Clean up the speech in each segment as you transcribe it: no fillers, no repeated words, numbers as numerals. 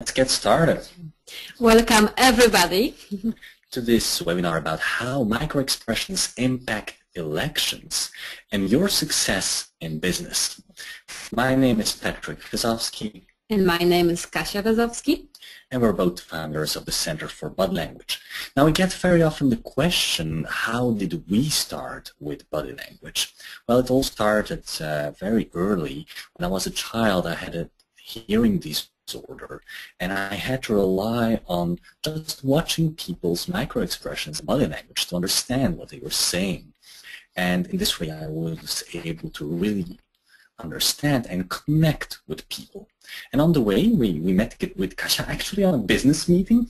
Let's get started. Welcome everybody to this webinar about how microexpressions impact elections and your success in business. My name is Patrick Wazowski. And my name is Kasia Wazowski. And we're both founders of the Center for Body Language. Now we get very often the question, how did we start with body language? Well, it all started very early. When I was a child, I had a hearing disorder, and I had to rely on just watching people's microexpressions and body language to understand what they were saying. And in this way, I was able to really understand and connect with people. And on the way, we met with Kasia actually on a business meeting.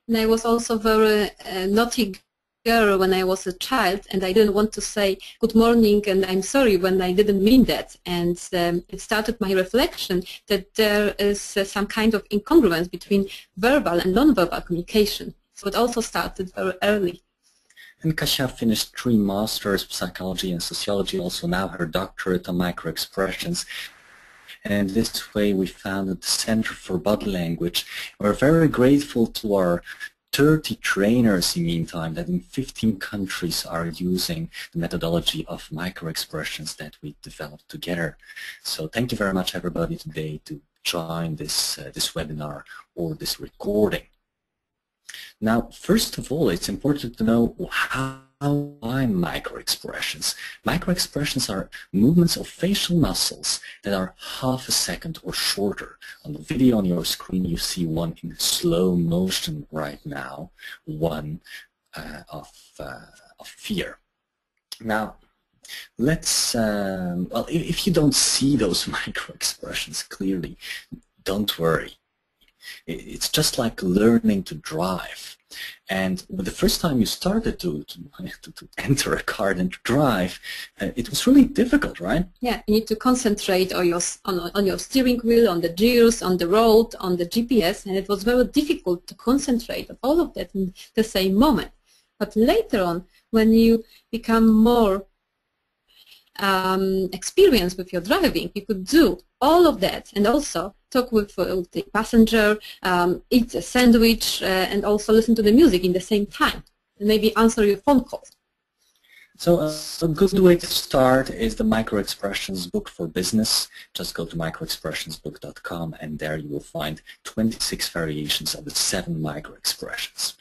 And I was also very naughty girl when I was a child, and I didn't want to say good morning and I'm sorry when I didn't mean that. And it started my reflection that there is some kind of incongruence between verbal and non-verbal communication. So it also started very early. And Kasia finished 3 masters of psychology and sociology, also now her doctorate on microexpressions. And this way we founded the Center for Body Language. We're very grateful to our 30 trainers in the meantime that in 15 countries are using the methodology of microexpressions that we developed together. So thank you very much everybody today to join this webinar or this recording. Now, first of all, it's important to know how microexpressions. Microexpressions are movements of facial muscles that are half a second or shorter. On the video on your screen, you see one in slow motion right now, one of fear. Now, let's, well, if you don't see those microexpressions clearly, don't worry. It's just like learning to drive. And the first time you started to enter a car and to drive, it was really difficult, right? Yeah, you need to concentrate on your steering wheel, on the gears, on the road, on the GPS, and it was very difficult to concentrate on all of that in the same moment. But later on, when you become more experienced with your driving, you could do all of that and also talk with the passenger, eat a sandwich, and also listen to the music in the same time, and maybe answer your phone calls. So a good way to start is the Microexpressions book for business. Just go to microexpressionsbook.com and there you will find 26 variations of the 7 microexpressions.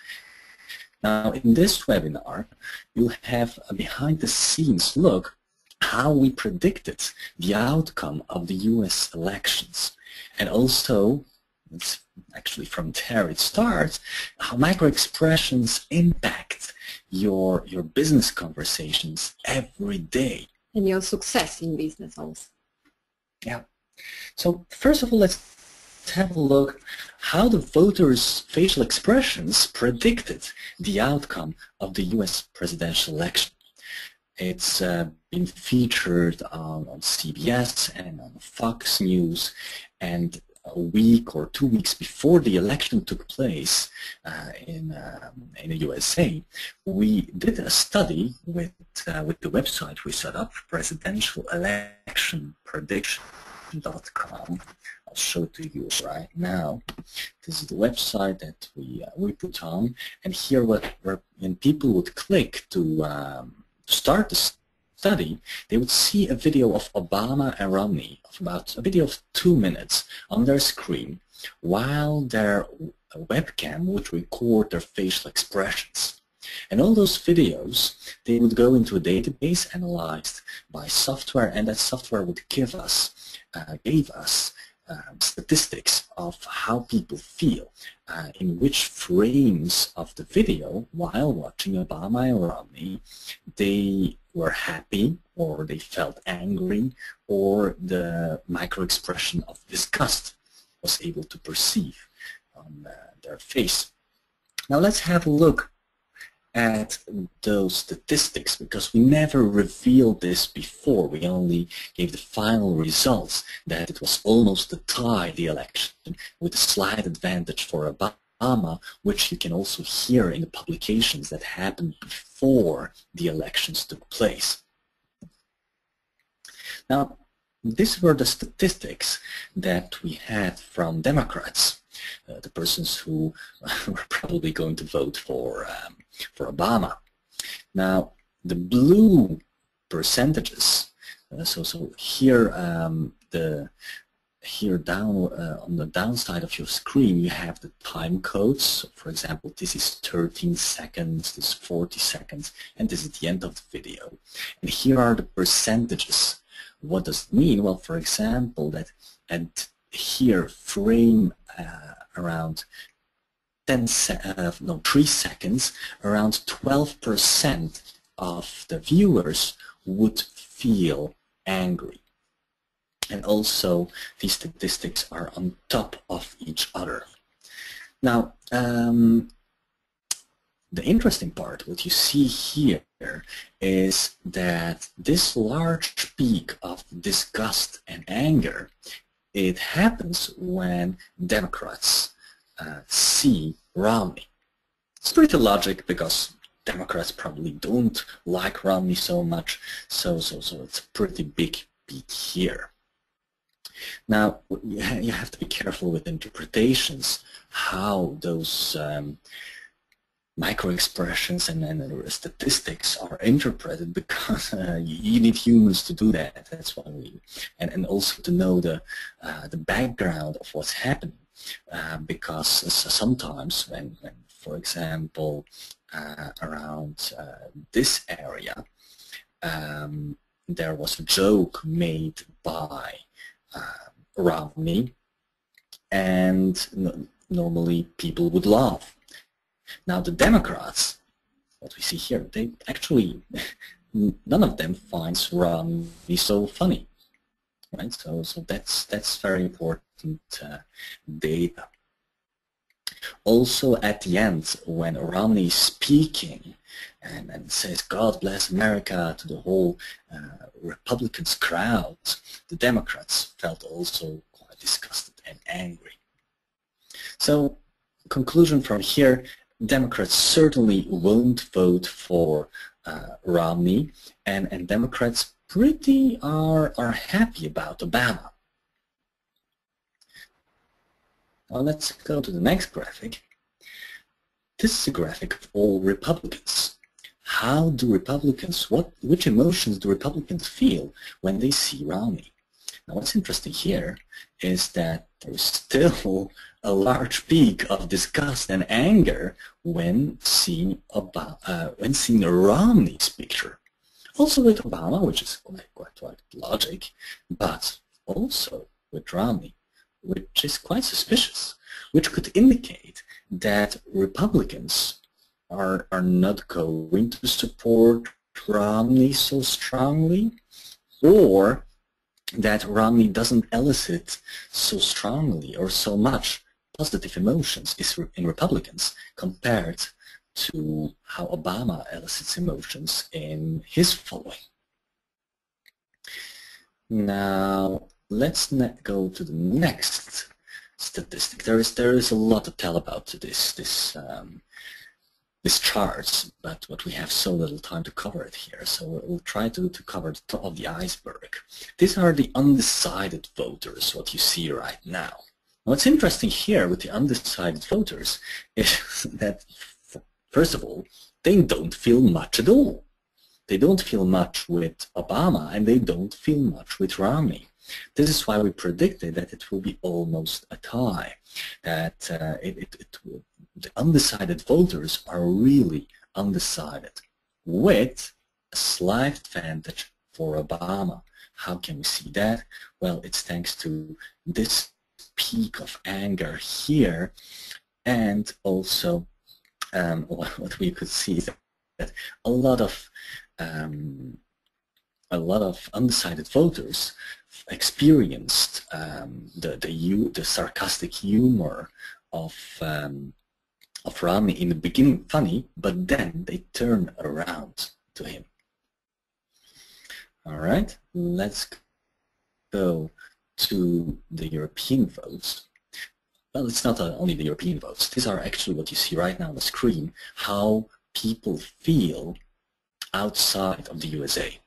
Now in this webinar, you'll have a behind-the-scenes look how we predicted the outcome of the US elections. And also, it's actually from there it starts, how microexpressions impact your business conversations every day. And your success in business also. Yeah. So first of all, let's have a look how the voters' facial expressions predicted the outcome of the US presidential election. It's been featured on CBS and on Fox News, and a week or 2 weeks before the election took place in the USA, we did a study with the website we set up, presidentialelectionprediction.com. I'll show it to you right now. This is the website that we put on, and here when people would click to start the study, they would see a video of Obama and Romney, a video of 2 minutes on their screen, while their webcam would record their facial expressions. And all those videos, they would go into a database analyzed by software, and that software would gave us statistics of how people feel in which frames of the video while watching Obama and Romney they were happy or they felt angry or the microexpression of disgust was able to perceive on their face. Now let's have a look at those statistics, because we never revealed this before. We only gave the final results that it was almost a tie, the election, with a slight advantage for Obama, which you can also hear in the publications that happened before the elections took place. Now, these were the statistics that we had from Democrats. the persons who were probably going to vote for Obama. Now, the blue percentages. So here, here down on the downside of your screen, you have the time codes. So for example, this is 13 seconds, this is 40 seconds, and this is the end of the video. And here are the percentages. What does it mean? Well, for example, that at here frame around 3 seconds, around 12% of the viewers would feel angry. And also, these statistics are on top of each other. Now, the interesting part, what you see here, is that this large peak of disgust and anger, it happens when Democrats see Romney. It's pretty logic because Democrats probably don't like Romney so much, so it's a pretty big peak here. Now, you have to be careful with interpretations, how those micro-expressions and statistics are interpreted, because you need humans to do that. That's why we, and also to know the background of what's happening, because sometimes when, for example, around this area, there was a joke made by Romney, and normally people would laugh. Now the Democrats, what we see here, they actually, none of them finds Romney so funny, right? So that's very important data. Also at the end, when Romney is speaking and says, "God bless America" to the whole Republicans crowd, the Democrats felt also quite disgusted and angry. So, conclusion from here, Democrats certainly won't vote for Romney, and Democrats pretty are happy about Obama. Now let's go to the next graphic. This is a graphic of all Republicans. How do Republicans, which emotions do Republicans feel when they see Romney? Now what's interesting here is that there is still a large peak of disgust and anger when seeing Romney's picture. Also with Obama, which is quite logic, but also with Romney, which is quite suspicious, which could indicate that Republicans are not going to support Romney so strongly, or that Romney doesn't elicit so strongly or so much positive emotions in Republicans compared to how Obama elicits emotions in his following. Now, let's go to the next statistic. There is a lot to tell about this charts, but we have so little time to cover it here, so we'll try to cover the top of the iceberg. These are the undecided voters, what you see right now. What's interesting here with the undecided voters is that, first of all, they don't feel much at all. They don't feel much with Obama, and they don't feel much with Romney. This is why we predicted that it will be almost a tie, that the undecided voters are really undecided, with a slight advantage for Obama. How can we see that? Well, it's thanks to this peak of anger here, and also what we could see is that a lot of undecided voters experienced the sarcastic humor of Romney in the beginning funny, but then they turn around to him. All right, let's go to the European votes. Well, it's not only the European votes. These are actually what you see right now on the screen, how people feel outside of the USA.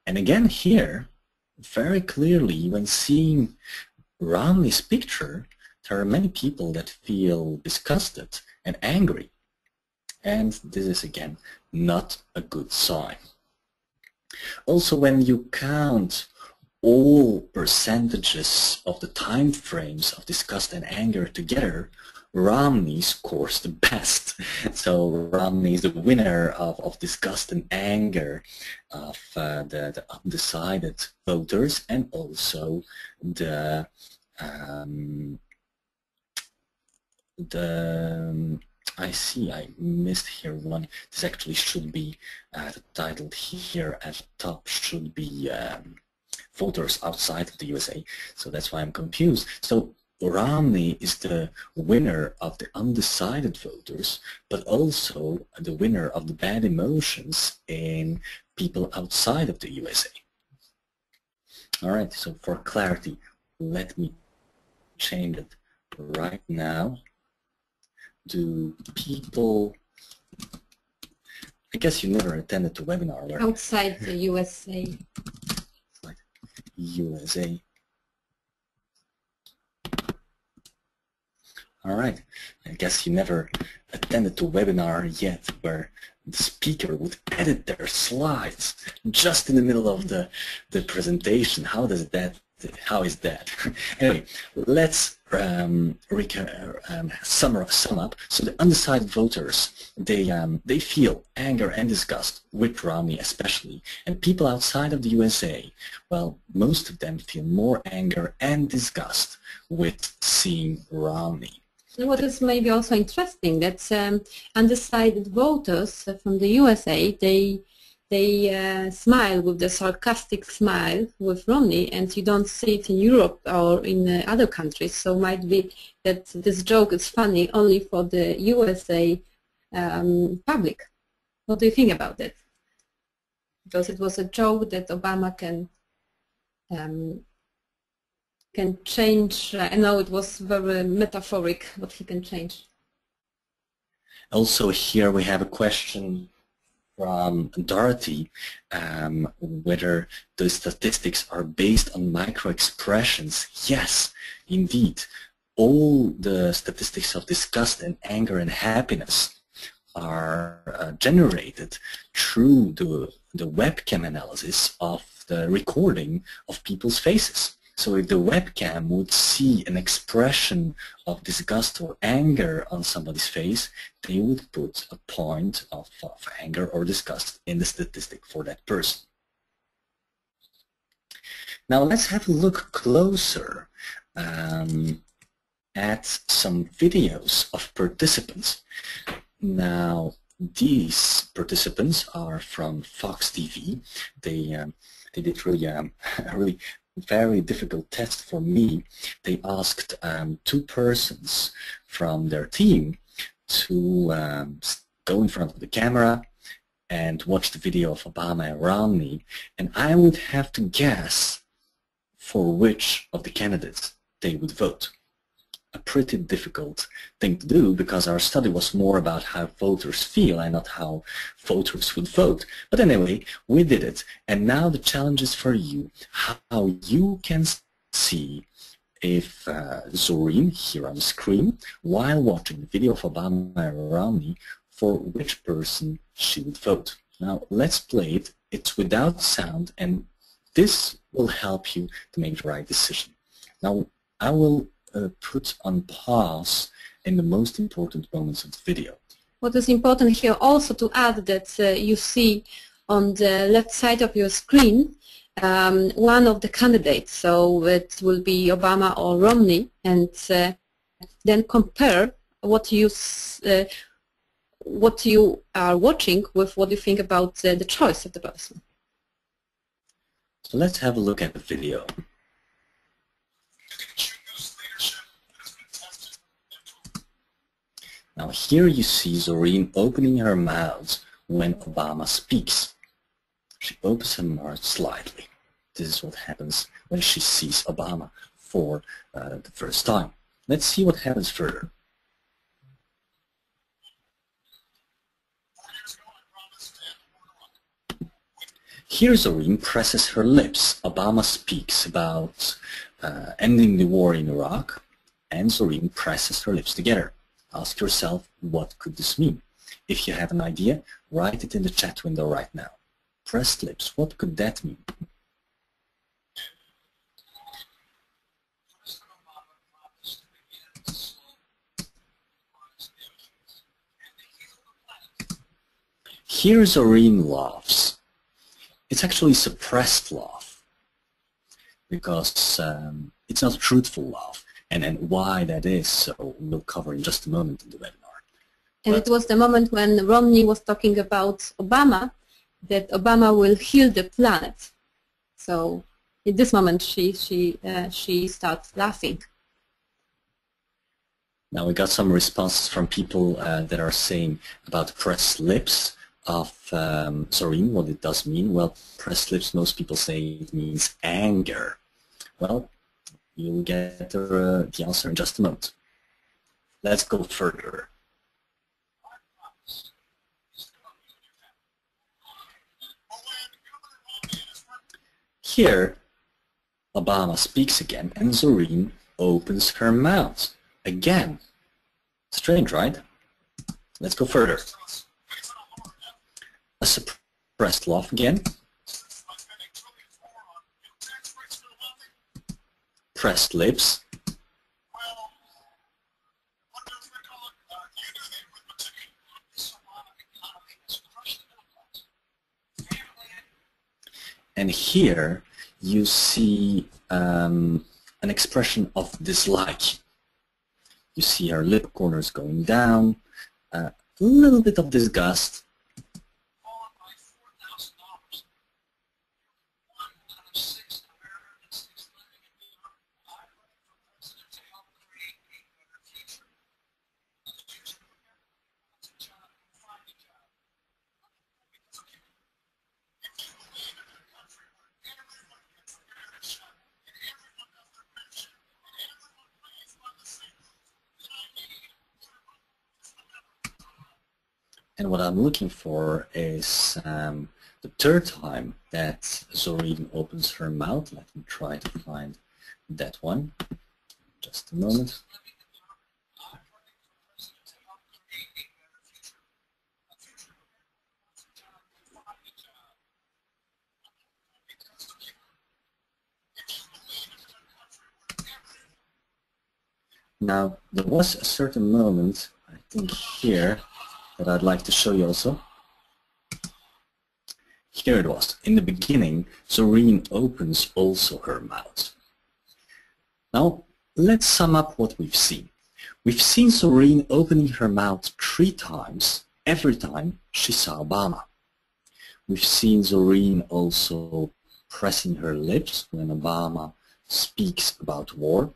And again here, very clearly, when seeing Romney's picture, there are many people that feel disgusted and angry. And this is again not a good sign. Also, when you count all percentages of the time frames of disgust and anger together, Romney scores the best. So Romney is the winner of disgust and anger of the undecided voters, and also the I see, I missed here one. This actually should be the title here at the top should be voters outside of the USA. So that's why I'm confused. So Romney is the winner of the undecided voters, but also the winner of the bad emotions in people outside of the USA. All right, so for clarity, let me change it right now. Do people, I guess you never attended the webinar, right? Outside the USA. Like USA. All right, I guess you never attended the webinar yet where the speaker would edit their slides just in the middle of the presentation. How is that? Anyway, let's sum up. So the undecided voters, they feel anger and disgust with Romney especially, and people outside of the USA, well, most of them feel more anger and disgust with seeing Romney. What is maybe also interesting, that undecided voters from the USA, they smile with the sarcastic smile with Romney, and you don't see it in Europe or in other countries. So might be that this joke is funny only for the USA public. What do you think about that? Because it was a joke that Obama can change. I know it was very metaphoric, but he can change. Also here we have a question from Dorothy, whether the statistics are based on micro-expressions. Yes, indeed. All the statistics of disgust and anger and happiness are generated through the webcam analysis of the recording of people's faces. So if the webcam would see an expression of disgust or anger on somebody's face, they would put a point of anger or disgust in the statistic for that person. Now let's have a look closer at some videos of participants. Now these participants are from Fox TV. They did really really very difficult test for me. They asked two persons from their team to go in front of the camera and watch the video of Obama and Romney, and I would have to guess for which of the candidates they would vote. A pretty difficult thing to do, because our study was more about how voters feel and not how voters would vote. But anyway, we did it, and now the challenge is for you, how you can see if Zorine, here on the screen, while watching the video of Obama and Romney, for which person she would vote. Now let's play it. It's without sound, and this will help you to make the right decision. Now I will put on pause in the most important moments of the video. What is important here also to add that you see on the left side of your screen one of the candidates, so it will be Obama or Romney, and then compare what you are watching with what you think about the choice of the person. So let's have a look at the video. Now here you see Zorine opening her mouth when Obama speaks. She opens her mouth slightly. This is what happens when she sees Obama for the first time. Let's see what happens further. Here Zorine presses her lips. Obama speaks about ending the war in Iraq, and Zorine presses her lips together. Ask yourself, what could this mean? If you have an idea, write it in the chat window right now. Pressed lips, what could that mean? Here Zorine laughs. It's actually suppressed laugh because it's not a truthful laugh, and why that is, so we'll cover in just a moment in the webinar. And it was the moment when Romney was talking about Obama, that Obama will heal the planet. So in this moment she starts laughing. Now we got some responses from people that are saying about pressed lips of Zorine, what it does mean. Well, pressed lips, most people say it means anger. Well, you'll get the answer in just a moment. Let's go further. Here, Obama speaks again, and Zorine opens her mouth again. Strange, right? Let's go further. A suppressed laugh again. Pressed lips. And here you see an expression of dislike. You see her lip corners going down, a little bit of disgust. And what I'm looking for is the third time that Zorine opens her mouth. Let me try to find that one. Just a moment. Now, there was a certain moment, I think here, that I'd like to show you also. Here it was. In the beginning, Zorine opens also her mouth. Now, let's sum up what we've seen. We've seen Zorine opening her mouth 3 times, every time she saw Obama. We've seen Zorine also pressing her lips when Obama speaks about war.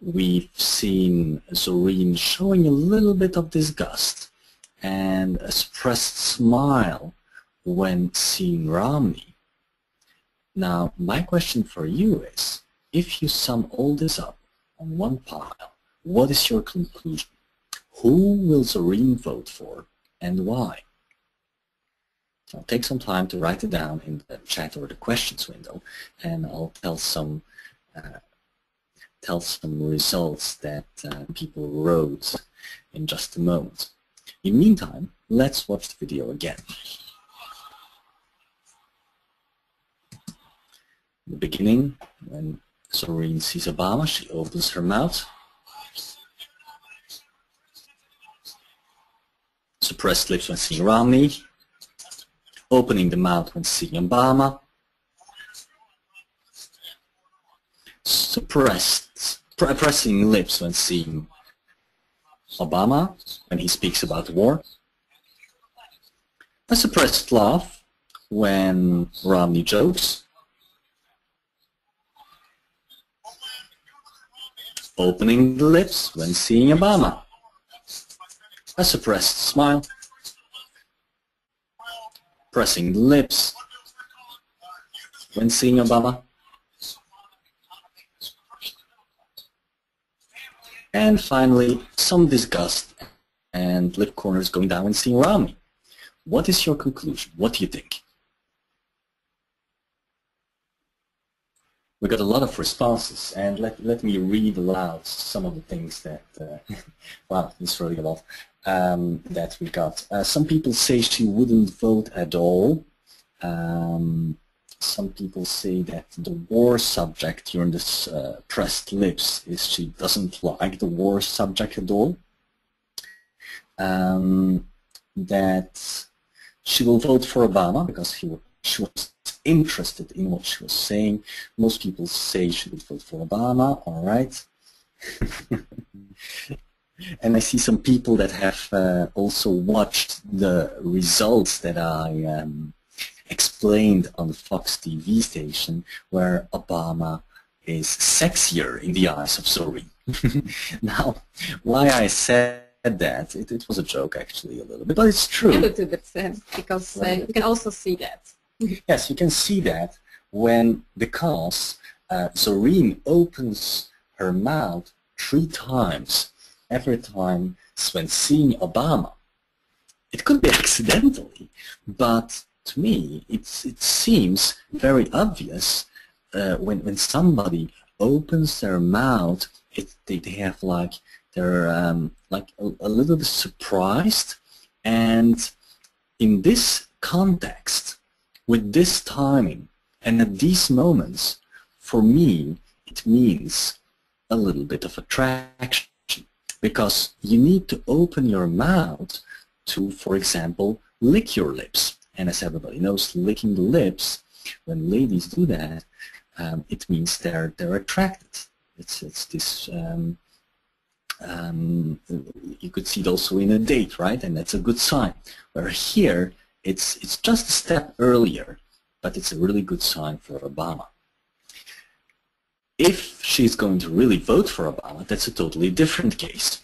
We've seen Zorine showing a little bit of disgust and a suppressed smile when seeing Romney. Now, my question for you is, if you sum all this up on one pile, what is your conclusion? Who will Zorine vote for and why? I'll take some time to write it down in the chat or the questions window, and I'll tell some results that people wrote in just a moment. In the meantime, let's watch the video again. In the beginning, when Zorine sees Obama, she opens her mouth. Suppressed lips when seeing Romney. Opening the mouth when seeing Obama. Pressing lips when seeing Obama, when he speaks about war. A suppressed laugh when Romney jokes. Opening the lips when seeing Obama. A suppressed smile. Pressing the lips when seeing Obama. And finally, some disgust and lip corners going down when seeing Romney. What is your conclusion? What do you think? We got a lot of responses, and let me read aloud some of the things that, wow, it's really a lot, that we got. Some people say she wouldn't vote at all. Some people say that the war subject during this pressed lips is she doesn't like the war subject at all. That she will vote for Obama because she was interested in what she was saying. Most people say she would vote for Obama, all right. And I see some people that have also watched the results that I explained on the Fox TV station, where Obama is sexier in the eyes of Zorine. Now, why I said that, it was a joke actually a little bit, but it's true. A little bit, because you can also see that. Yes, you can see that because Zorine opens her mouth 3 times every time when seeing Obama. It could be accidentally, but to me it seems very obvious when somebody opens their mouth. They have like they're like a little bit surprised, and in this context, with this timing and at these moments, for me it means a little bit of attraction, because you need to open your mouth to, for example, lick your lips. And as everybody knows, licking the lips, when ladies do that, it means they're attracted. It's this. You could see it also in a date, right? And that's a good sign. Where here, it's just a step earlier, but it's a really good sign for Obama. If she's going to really vote for Obama, that's a totally different case.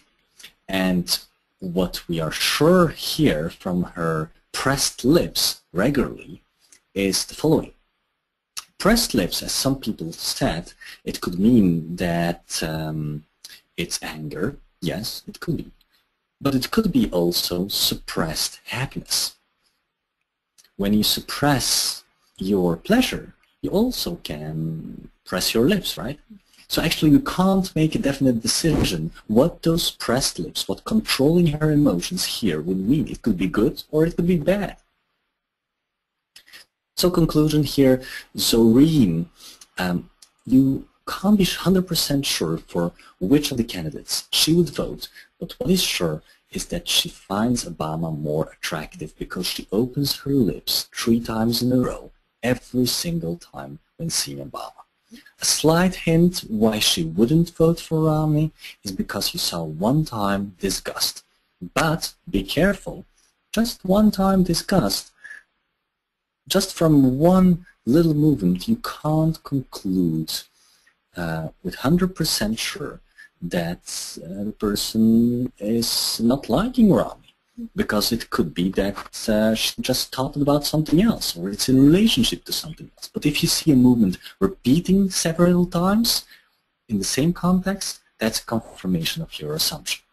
And what we are sure here from her pressed lips regularly is the following. Pressed lips, as some people said, it could mean that it's anger. Yes, it could be. But it could be also suppressed happiness. When you suppress your pleasure, you also can press your lips, right? So actually you can't make a definite decision what those pressed lips, what controlling her emotions here would mean. It could be good or it could be bad. So conclusion here, Zorine, you can't be 100% sure for which of the candidates she would vote, but what is sure is that she finds Obama more attractive because she opens her lips 3 times in a row every single time when seeing Obama. A slight hint why she wouldn't vote for Romney is because you saw one time disgust. But be careful, just one time disgust, just from one little movement you can't conclude with 100% sure that the person is not liking Romney. Because it could be that she just thought about something else, or it's in relationship to something else. But if you see a movement repeating several times in the same context, that's a confirmation of your assumption.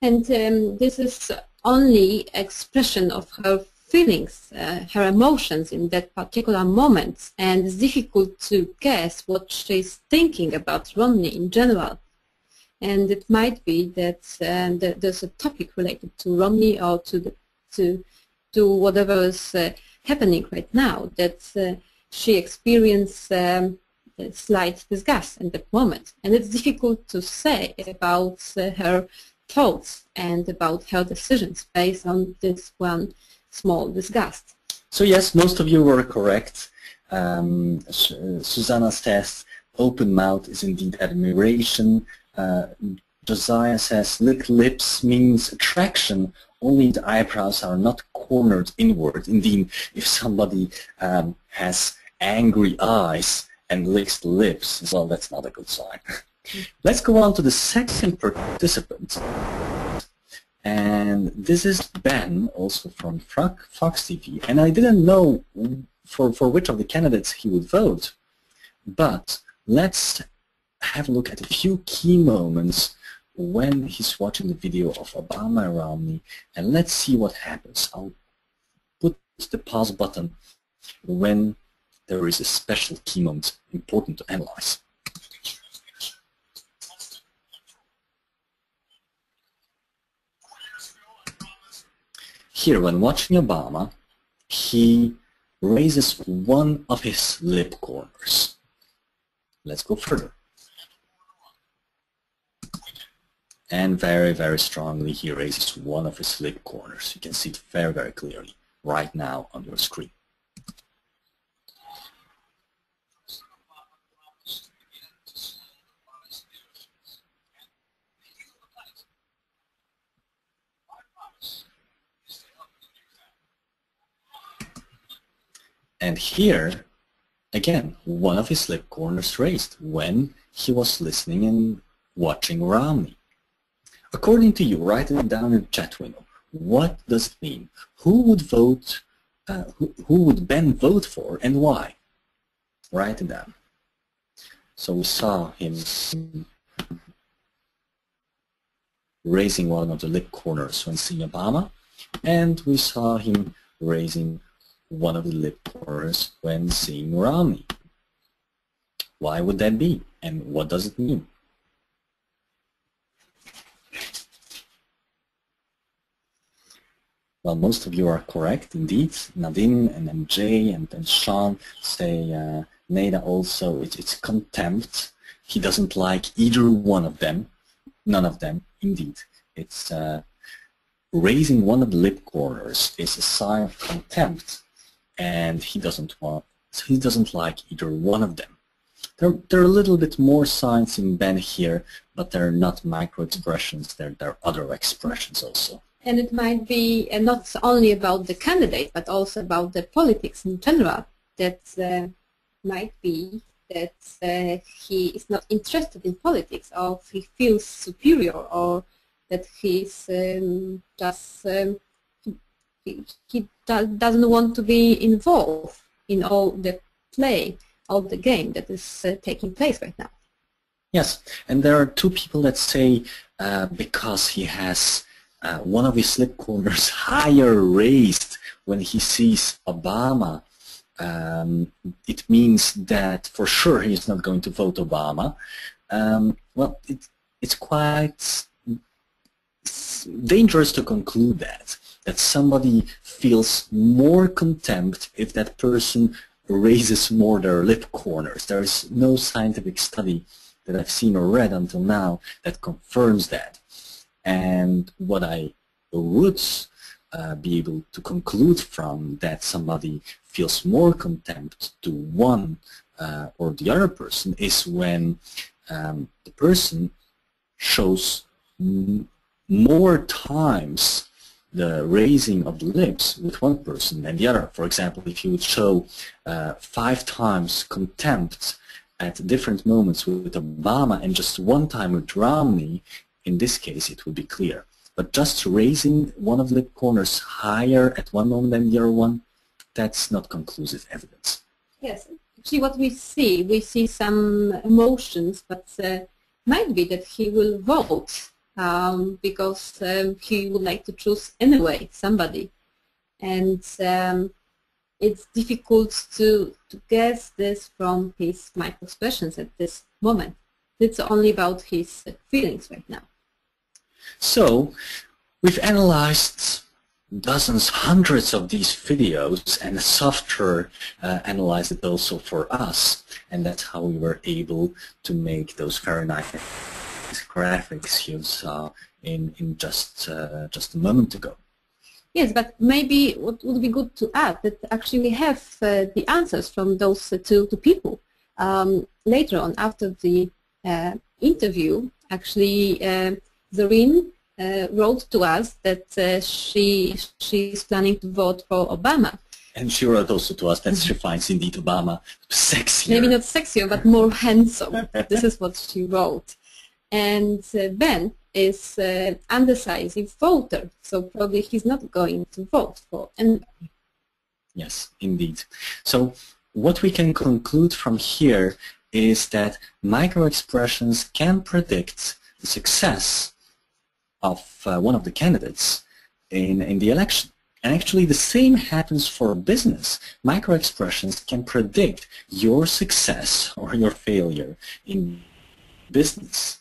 And this is only expression of her feelings, her emotions in that particular moment, and it's difficult to guess what she's thinking about Romney in general. And it might be that there's a topic related to Romney or to whatever is happening right now, that she experienced slight disgust in that moment. And it's difficult to say about her thoughts and about her decisions based on this one small disgust. So yes, most of you were correct. Susanna says open mouth is indeed admiration. Josiah says lick lips means attraction, only the eyebrows are not cornered inward. Indeed, if somebody has angry eyes and licks the lips, well, that's not a good sign. Let's go on to the second participant. And this is Ben, also from Fox TV. And I didn't know for which of the candidates he would vote, but let's have a look at a few key moments when he's watching the video of Obama and Romney, and let's see what happens. I'll put the pause button when there is a special key moment important to analyze. Here, when watching Obama, he raises one of his lip corners. Let's go further. And very, very strongly, he raises one of his lip corners. You can see it very, very clearly right now on your screen. And here, again, one of his lip corners raised when he was listening and watching Romney. According to you, write it down in the chat window. What does it mean? Who would vote? Who would Ben vote for, and why? Write it down. So we saw him raising one of the lip corners when seeing Obama, and we saw him raising one of the lip corners when seeing Romney. Why would that be, and what does it mean? Well, most of you are correct, indeed. Nadine and MJ and Sean say Neda also, it's contempt. He doesn't like either one of them. None of them, indeed. It's raising one of the lip corners is a sign of contempt, and he doesn't like either one of them. There are a little bit more signs in Ben here, but they're not micro-expressions, they're other expressions also. And it might be not only about the candidate, but also about the politics in general. That might be that he is not interested in politics, or he feels superior, or that he's he doesn't want to be involved in all the play, all the game that is taking place right now. Yes, and there are two people that say because he has one of his lip corners higher raised when he sees Obama, it means that for sure he's not going to vote Obama. Well, it's quite dangerous to conclude that somebody feels more contempt if that person raises more their lip corners. There is no scientific study that I've seen or read until now that confirms that. And what I would be able to conclude from that somebody feels more contempt to one or the other person is when the person shows more times the raising of the lips with one person than the other. For example, if you would show 5 times contempt at different moments with Obama and just one time with Romney, in this case it would be clear. But just raising one of the lip corners higher at one moment than the other one, that's not conclusive evidence. Yes, actually what we see some emotions, but might be that he will vote because he would like to choose anyway somebody. And it's difficult to guess this from his micro-expressions at this moment. It's only about his feelings right now. So, we've analyzed dozens, hundreds of these videos, and the software analyzed it also for us, and that's how we were able to make those very nice graphics you saw in just a moment ago. Yes, but maybe what would be good to add that actually we have the answers from those two people. Later on, after the interview, actually Zorine wrote to us that she's planning to vote for Obama. And she wrote also to us that she finds indeed Obama sexier. Maybe not sexier, but more handsome. This is what she wrote. And Ben is an undecisive voter, so probably he's not going to vote for anybody. Yes, indeed. So what we can conclude from here is that micro-expressions can predict the success of one of the candidates in the election. And actually the same happens for business. Microexpressions can predict your success or your failure in business.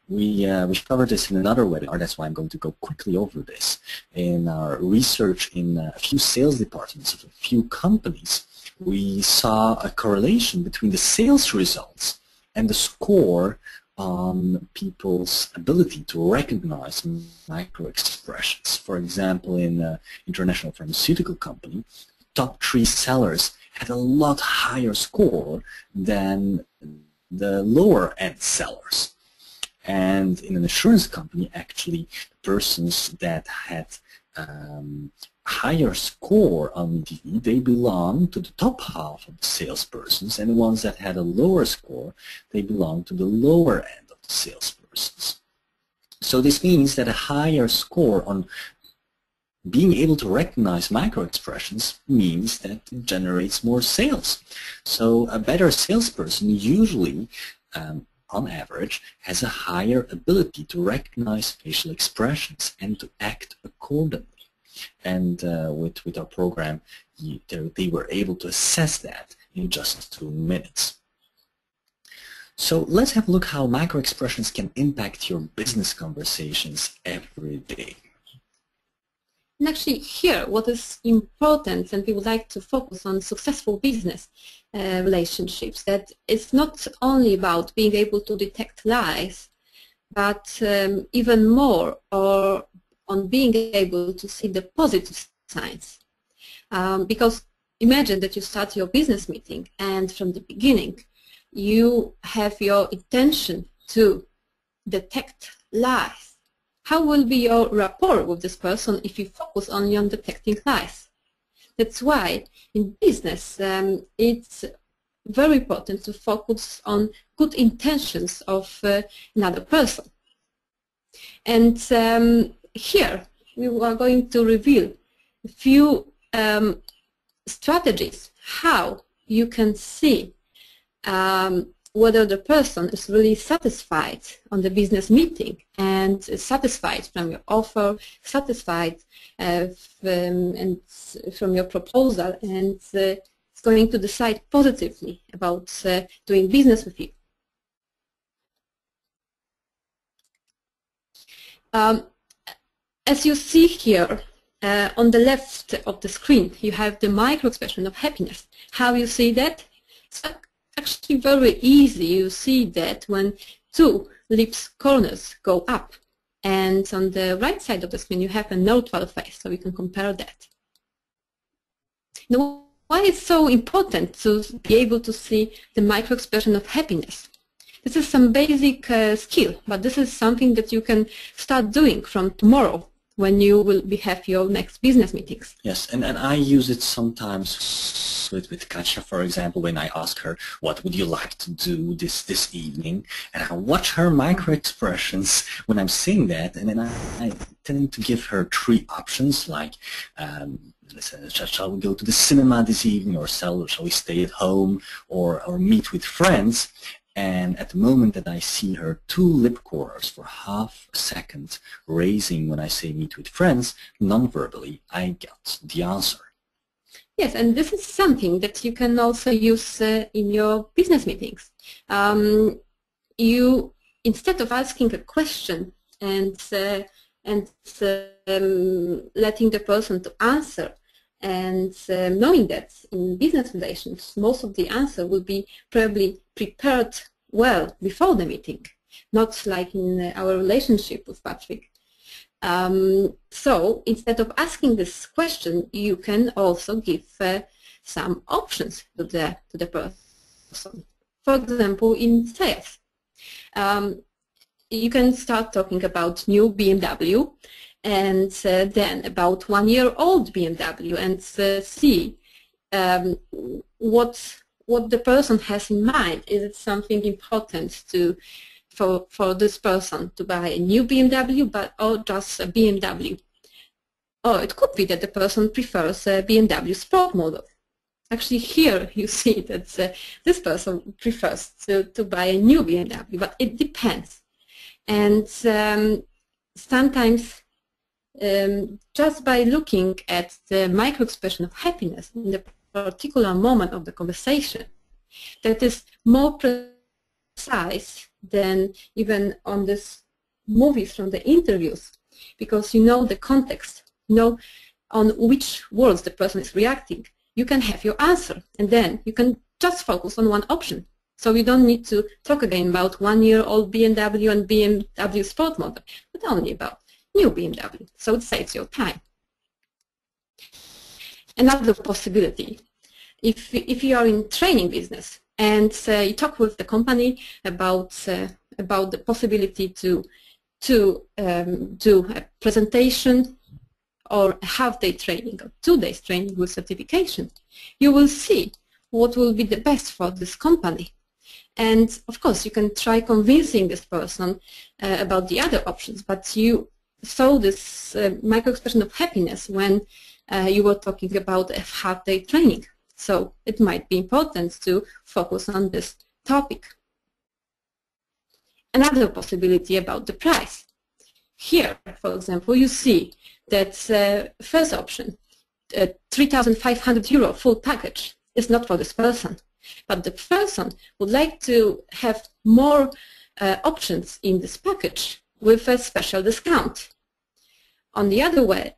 We've covered this in another webinar, that's why I'm going to go quickly over this. In our research in a few sales departments of a few companies, we saw a correlation between the sales results and the score on people's ability to recognize microexpressions. For example, in an international pharmaceutical company, top 3 sellers had a lot higher score than the lower end sellers. And in an insurance company, actually, the persons that had higher score on DV, they belong to the top half of the salespersons, and the ones that had a lower score, they belong to the lower end of the salespersons. So this means that a higher score on being able to recognize microexpressions means that it generates more sales. So a better salesperson usually, on average, has a higher ability to recognize facial expressions and to act accordingly. And with our program, they were able to assess that in just 2 minutes. So let's have a look how microexpressions can impact your business conversations every day. And actually here, what is important, and we would like to focus on successful business relationships, that it's not only about being able to detect lies, but even more on being able to see the positive signs. Because imagine that you start your business meeting and from the beginning you have your intention to detect lies. How will be your rapport with this person if you focus only on detecting lies? That's why in business it's very important to focus on good intentions of another person. And here we are going to reveal a few strategies how you can see whether the person is really satisfied on the business meeting and is satisfied from your offer, satisfied and from your proposal, and is going to decide positively about doing business with you. As you see here, on the left of the screen, you have the microexpression of happiness. How you see that? It's actually very easy. You see that when 2 lips corners go up, and on the right side of the screen you have a neutral face, so we can compare that. Now, why it's so important to be able to see the microexpression of happiness? This is some basic skill, but this is something that you can start doing from tomorrow when you will have your next business meetings. Yes, and I use it sometimes with Katja, for example, when I ask her, what would you like to do this evening? And I watch her micro-expressions when I'm saying that, and then I tend to give her 3 options, like, shall we go to the cinema this evening, or shall we stay at home, or meet with friends? And at the moment that I see her 2 lip corners for half a second raising when I say meet with friends, non-verbally, I get the answer. Yes, and this is something that you can also use in your business meetings. You, instead of asking a question and letting the person to answer, and knowing that in business relations, most of the answer will be probably prepared well before the meeting, not like in our relationship with Patrick. So instead of asking this question, you can also give some options to the person. For example, in sales, you can start talking about new BMW, and then about 1-year-old BMW, and see what the person has in mind. Is it something important for this person to buy a new BMW, or just a BMW? Or it could be that the person prefers a BMW Sport model. Actually, here you see that this person prefers to buy a new BMW, but it depends. And sometimes just by looking at the micro-expression of happiness in the particular moment of the conversation, that is more precise than even on these movies from the interviews, because you know the context, you know on which words the person is reacting. You can have your answer, and then you can just focus on one option. So you don't need to talk again about 1-year-old BMW and BMW sport model, but only about new BMW. So it saves your time. Another possibility, if you are in training business and you talk with the company about the possibility to do a presentation or a half-day training or 2 days training with certification, you will see what will be the best for this company. And of course, you can try convincing this person about the other options, but you saw this micro-expression of happiness when you were talking about a half-day training. So it might be important to focus on this topic. Another possibility about the price. Here, for example, you see that first option, €3,500 full package, is not for this person. But the person would like to have more options in this package with a special discount. On the other way,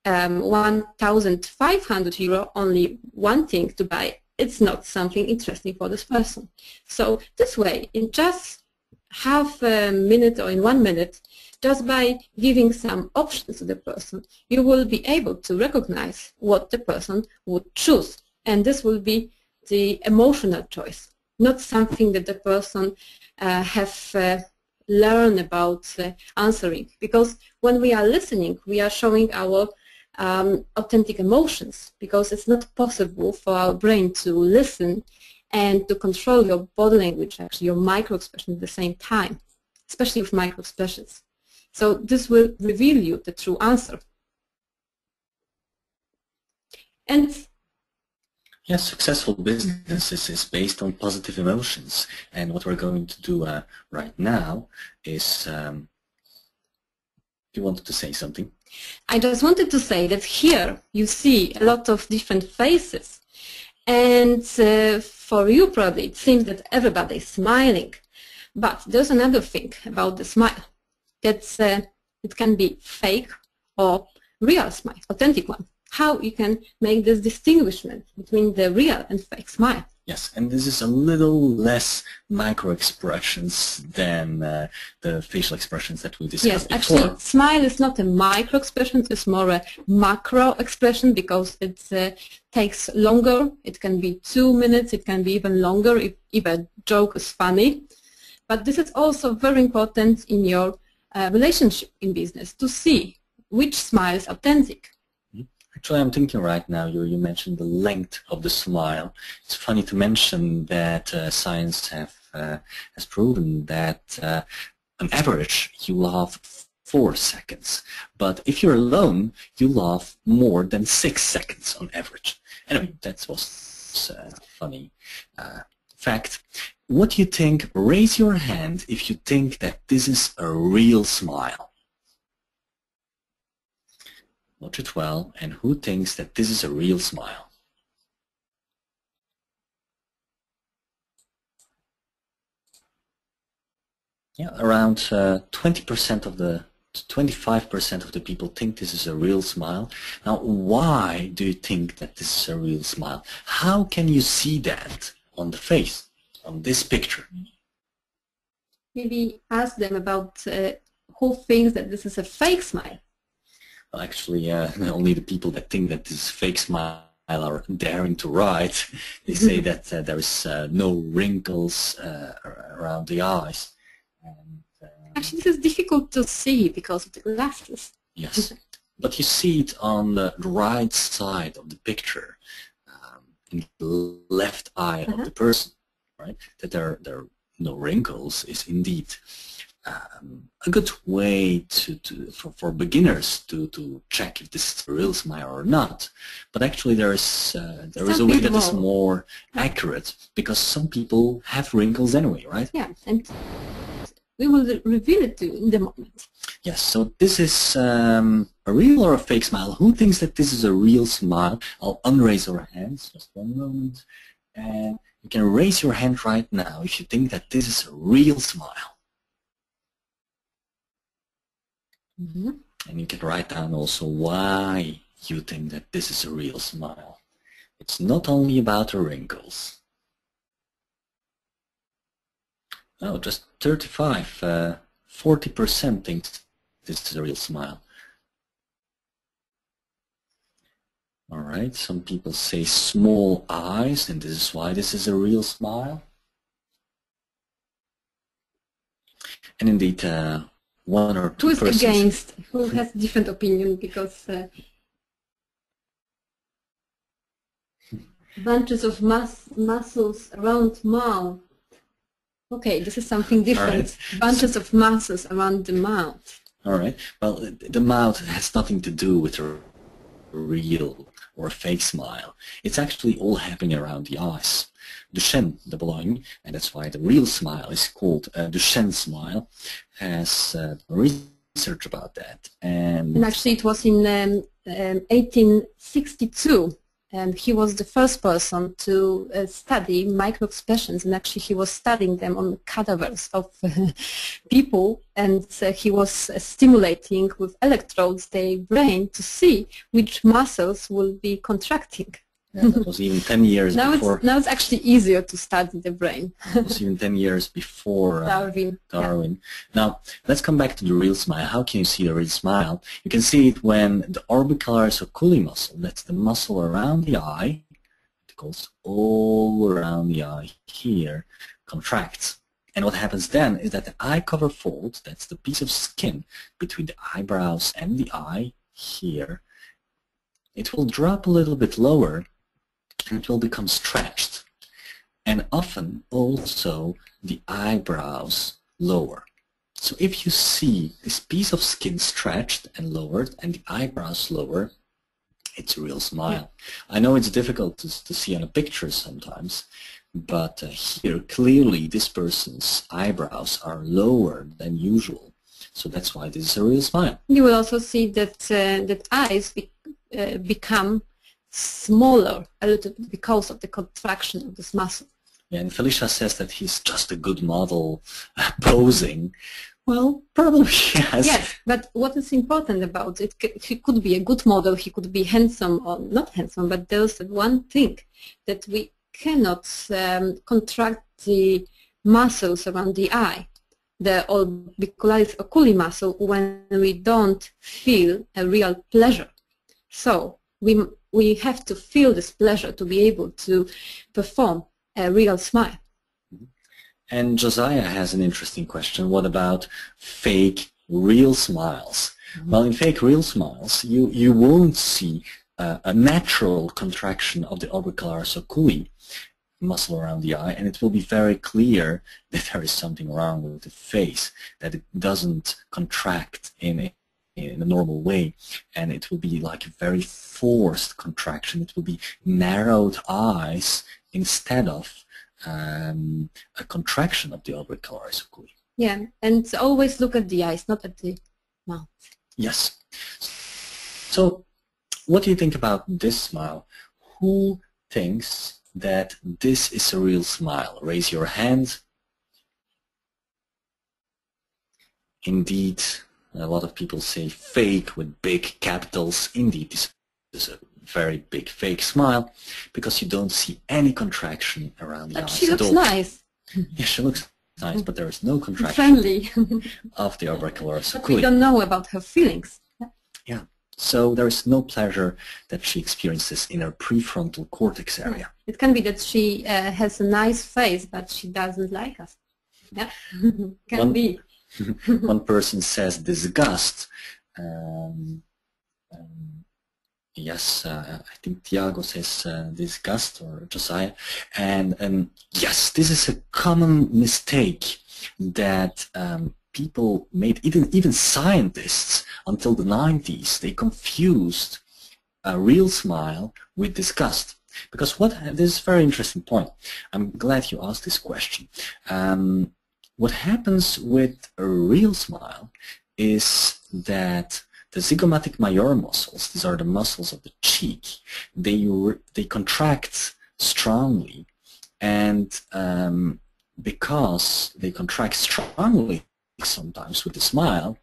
€1,500, only one thing to buy, it's not something interesting for this person. So this way, in just half a minute or in 1 minute, just by giving some options to the person, you will be able to recognize what the person would choose. And this will be the emotional choice, not something that the person have learned about answering. Because when we are listening, we are showing our authentic emotions, because it's not possible for our brain to listen and to control your body language, actually your micro-expression at the same time, especially with micro-expressions. So this will reveal you the true answer. And yes, successful businesses is based on positive emotions, and what we're going to do right now is, you wanted to say something? I just wanted to say that here you see a lot of different faces, and for you probably it seems that everybody is smiling, but there's another thing about the smile, that it can be fake or real smile, authentic one. How you can make this distinguishment between the real and fake smile. Yes, and this is a little less micro-expressions than the facial expressions that we discussed before. Yes, actually, smile is not a micro-expression, it's more a macro-expression, because it takes longer. It can be 2 minutes, it can be even longer if a joke is funny. But this is also very important in your relationship in business, to see which smile is authentic. Actually, I'm thinking right now, you mentioned the length of the smile. It's funny to mention that science has proven that on average you laugh 4 seconds. But if you're alone, you laugh more than 6 seconds on average. Anyway, that was a funny fact. What do you think? Raise your hand if you think that this is a real smile. Watch it well, and who thinks that this is a real smile? Yeah, around 20% of the 25% of the people think this is a real smile. Now, why do you think that this is a real smile? How can you see that on the face, on this picture? Maybe ask them about who thinks that this is a fake smile. Well, actually, only the people that think that this is a fake smile are daring to write. They say that there is no wrinkles around the eyes. And, actually, this is difficult to see because of the glasses. Yes, but you see it on the right side of the picture, in the left eye of the person, right? That there are no wrinkles is indeed a good way for beginners to check if this is a real smile or not. But actually there is a way that is more accurate, because some people have wrinkles anyway, right? Yeah, and we will reveal it to you in the moment. Yes, so this is a real or a fake smile? Who thinks that this is a real smile? I'll unraise our hands, just one moment. And you can raise your hand right now if you think that this is a real smile. Mm-hmm. And you can write down also why you think that this is a real smile. It's not only about the wrinkles. Oh, just 35, 40% think this is a real smile. All right, some people say small eyes, and this is why this is a real smile. And indeed, 1 or 2 persons. Who's against? Who has different opinion? Because bunches of muscles around mouth. Okay, this is something different. Right. Bunches of muscles around the mouth. All right. Well, the mouth has nothing to do with a real or a fake smile. It's actually all happening around the eyes. Duchenne de Boulogne, and that's why the real smile is called a Duchenne smile, has research about that. And actually it was in 1862. And he was the first person to study microexpressions, and actually he was studying them on cadavers of people, and he was stimulating with electrodes their brain to see which muscles will be contracting. Yeah, that was even 10 years before. Now it's actually easier to study the brain. It was even 10 years before Darwin. Yeah. Now, let's come back to the real smile. How can you see the real smile? You can see it when the orbicularis oculi muscle, that's the muscle around the eye, it goes all around the eye here, contracts. And what happens then is that the eye cover fold, that's the piece of skin between the eyebrows and the eye here, it will drop a little bit lower, and it will become stretched, and often also the eyebrows lower. So if you see this piece of skin stretched and lowered and the eyebrows lower, it's a real smile. I know it's difficult to see on a picture sometimes, but here clearly this person's eyebrows are lower than usual. So that's why this is a real smile. You will also see that that eyes become smaller a little bit because of the contraction of this muscle. Yeah, and Felicia says that he's just a good model posing. Well, probably yes. Yes, but what is important about it, he could be a good model, he could be handsome or not handsome, but there's one thing, that we cannot contract the muscles around the eye, the orbicularis oculi muscle, when we don't feel a real pleasure. So we have to feel this pleasure to be able to perform a real smile. And Josiah has an interesting question. What about fake real smiles? Well, in fake real smiles, you won't see a natural contraction of the orbicularis oculi muscle around the eye, and it will be very clear that there is something wrong with the face, that it doesn't contract in a normal way, and it will be like a very forced contraction. It will be narrowed eyes instead of a contraction of the orbicularis oculi. Yeah, and always look at the eyes, not at the mouth. Yes. So, what do you think about this smile? Who thinks that this is a real smile? Raise your hand. Indeed, a lot of people say fake with big capitals. Indeed, this is a very big fake smile because you don't see any contraction around the eyes she looks at all. Nice. Yeah, she looks nice, but there is no contraction friendly of the orbicularis oculi. But we don't know about her feelings. Yeah, so there is no pleasure that she experiences in her prefrontal cortex area. It can be that she has a nice face, but she doesn't like us. Yeah, can be. One person says disgust. Yes, I think Tiago says disgust, or Josiah. And yes, this is a common mistake that people made, even scientists until the 90s. They confused a real smile with disgust. Because this is a very interesting point. I'm glad you asked this question. What happens with a real smile is that the zygomatic major muscles, these are the muscles of the cheek, they contract strongly, and because they contract strongly sometimes with a smile,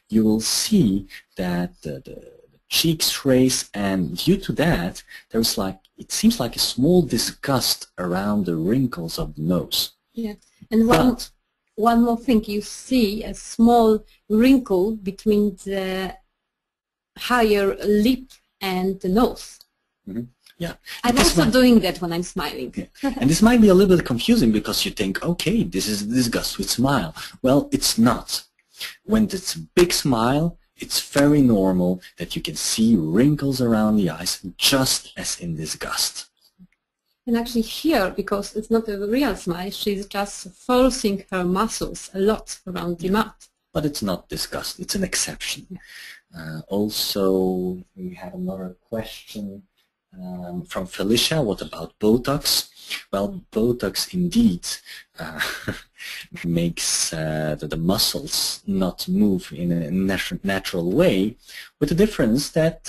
you will see that the cheeks raise, and due to that, there's like, it seems like a small disgust around the wrinkles of the nose. Yeah, and one more thing, you see a small wrinkle between the higher lip and the nose. Mm-hmm. Yeah. I'm also doing that when I'm smiling. Yeah. And this might be a little bit confusing because you think, okay, this is a disgust with smile. Well, it's not. When it's a big smile, it's very normal that you can see wrinkles around the eyes, just as in disgust. And actually here, because it's not a real smile, she's just forcing her muscles a lot around the mouth. But it's not disgust, it's an exception. Also, we have another question from Felicia. What about Botox? Well, Botox indeed makes the muscles not move in a natural way, with the difference that,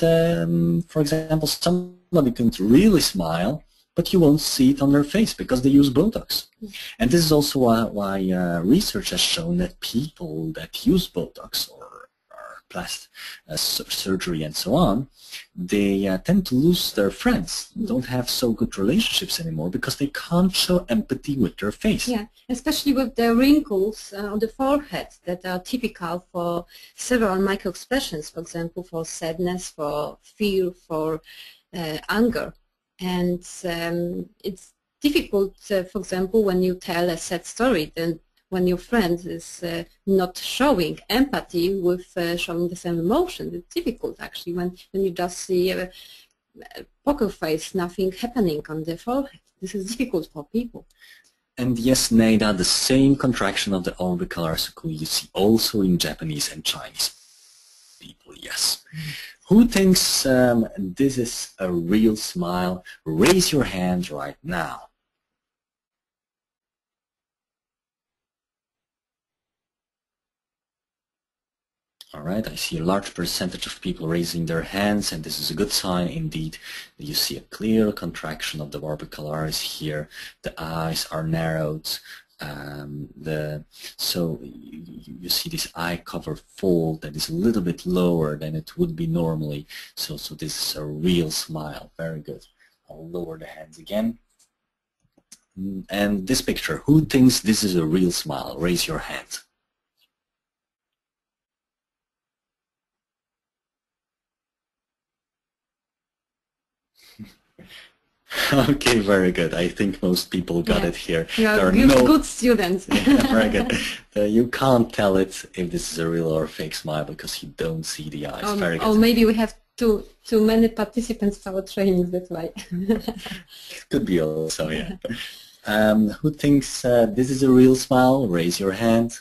for example, somebody can really smile, but you won't see it on their face because they use Botox. And this is also why research has shown that people that use Botox or plastic surgery and so on, they tend to lose their friends, don't have so good relationships anymore because they can't show empathy with their face. Yeah, especially with the wrinkles on the forehead that are typical for several micro-expressions, for example, for sadness, for fear, for anger. And it's difficult, for example, when you tell a sad story, then when your friend is not showing empathy with showing the same emotion. It's difficult actually when you just see a poker face, nothing happening on the forehead. This is difficult for people. And yes, Neida, the same contraction of the orbicular oculi you see also in Japanese and Chinese people, yes. Who thinks this is a real smile? Raise your hand right now. All right, I see a large percentage of people raising their hands, and this is a good sign indeed. You see a clear contraction of the orbicularis here. The eyes are narrowed. So you see this eye cover fold that is a little bit lower than it would be normally. So this is a real smile. Very good. I'll lower the hands again. And this picture, who thinks this is a real smile? Raise your hand. Okay, very good. I think most people got it here. You're good students. Very good. You can't tell it if this is a real or fake smile because you don't see the eyes. Very good. Or maybe we have too many participants for our trainings, that's why. Could be also, yeah. Who thinks this is a real smile? Raise your hand.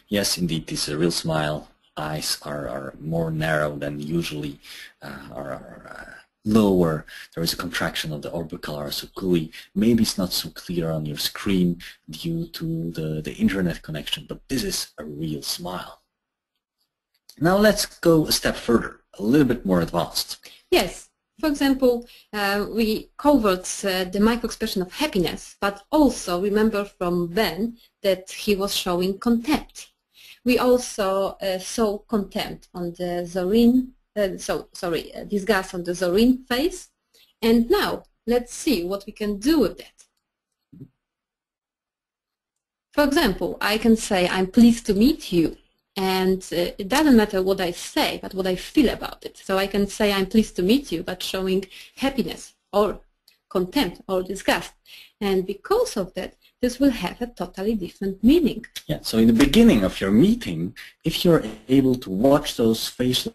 Yes, indeed, this is a real smile. Eyes are more narrow than usually, are lower. There is a contraction of the orbicularis oculi. Maybe it's not so clear on your screen due to the internet connection, but this is a real smile. Now let's go a step further, a little bit more advanced. Yes. For example, we covered the micro-expression of happiness, but also remember from Ben that he was showing contempt. We also saw contempt on the Zorin, disgust on the Zorin face. And now, let's see what we can do with that. For example, I can say, I'm pleased to meet you. And it doesn't matter what I say, but what I feel about it. So I can say, I'm pleased to meet you, but showing happiness or contempt or disgust. And because of that, this will have a totally different meaning. Yeah, so in the beginning of your meeting, if you're able to watch those facial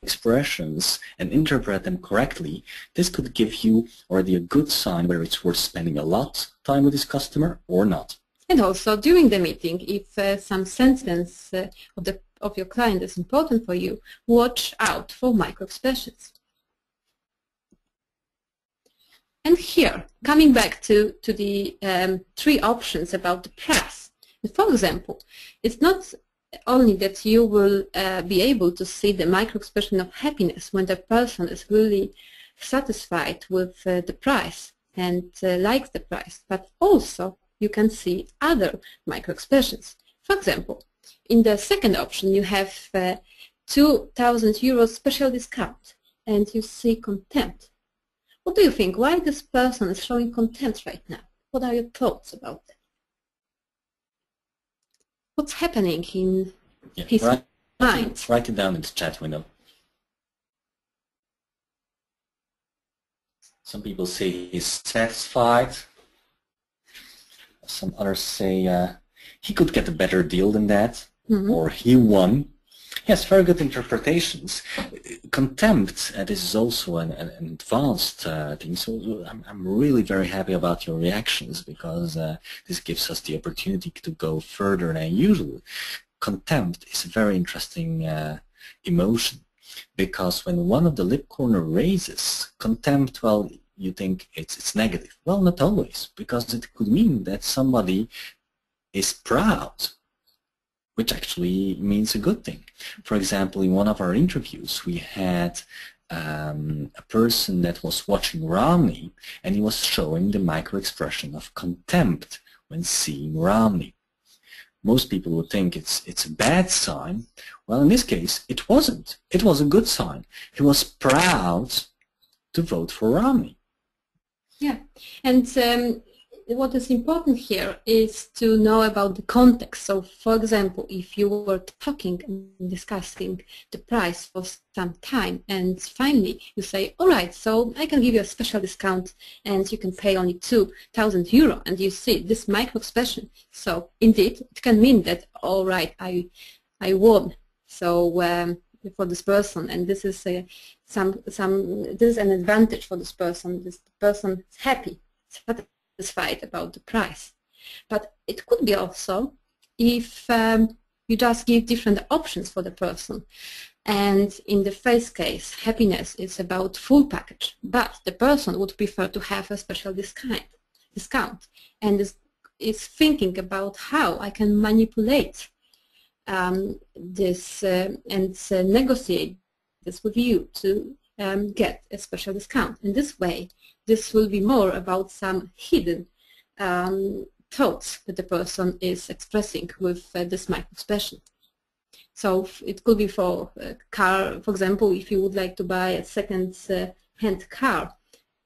expressions and interpret them correctly, this could give you already a good sign whether it's worth spending a lot of time with this customer or not. And also during the meeting, if some sentence of your client is important for you, watch out for micro-expressions. And here, coming back to the three options about the price. For example, it's not only that you will be able to see the micro-expression of happiness when the person is really satisfied with the price and likes the price, but also you can see other micro-expressions. For example, in the second option you have 2,000 euros special discount and you see contempt. What do you think? Why this person is showing contempt right now? What are your thoughts about that? What's happening in his mind? Write it down in the chat window. Some people say he's satisfied. Some others say he could get a better deal than that, or he won. Yes, very good interpretations. Contempt, this is also an advanced thing, so I'm really very happy about your reactions, because this gives us the opportunity to go further than usual. Contempt is a very interesting emotion, because when one of the lip corner raises, contempt, well, you think it's negative. Well, not always, because it could mean that somebody is proud, which actually means a good thing. For example, in one of our interviews, we had a person that was watching Romney, and he was showing the micro-expression of contempt when seeing Romney. Most people would think it's a bad sign. Well, in this case, it wasn't. It was a good sign. He was proud to vote for Romney. Yeah, and what is important here is to know about the context. So, for example, if you were talking and discussing the price for some time, and finally you say, all right, so I can give you a special discount and you can pay only 2,000 euro, and you see this micro-expression. So, indeed, it can mean that, all right, I won. So, for this person, and this is this is an advantage for this person. This person is happy, satisfied about the price. But it could be also if you just give different options for the person. And in the first case, happiness is about full package, but the person would prefer to have a special discount, and is thinking about how I can manipulate this and negotiate this with you to get a special discount. In this way, this will be more about some hidden thoughts that the person is expressing with this micro-expression. So it could be for a car, for example, if you would like to buy a second-hand car,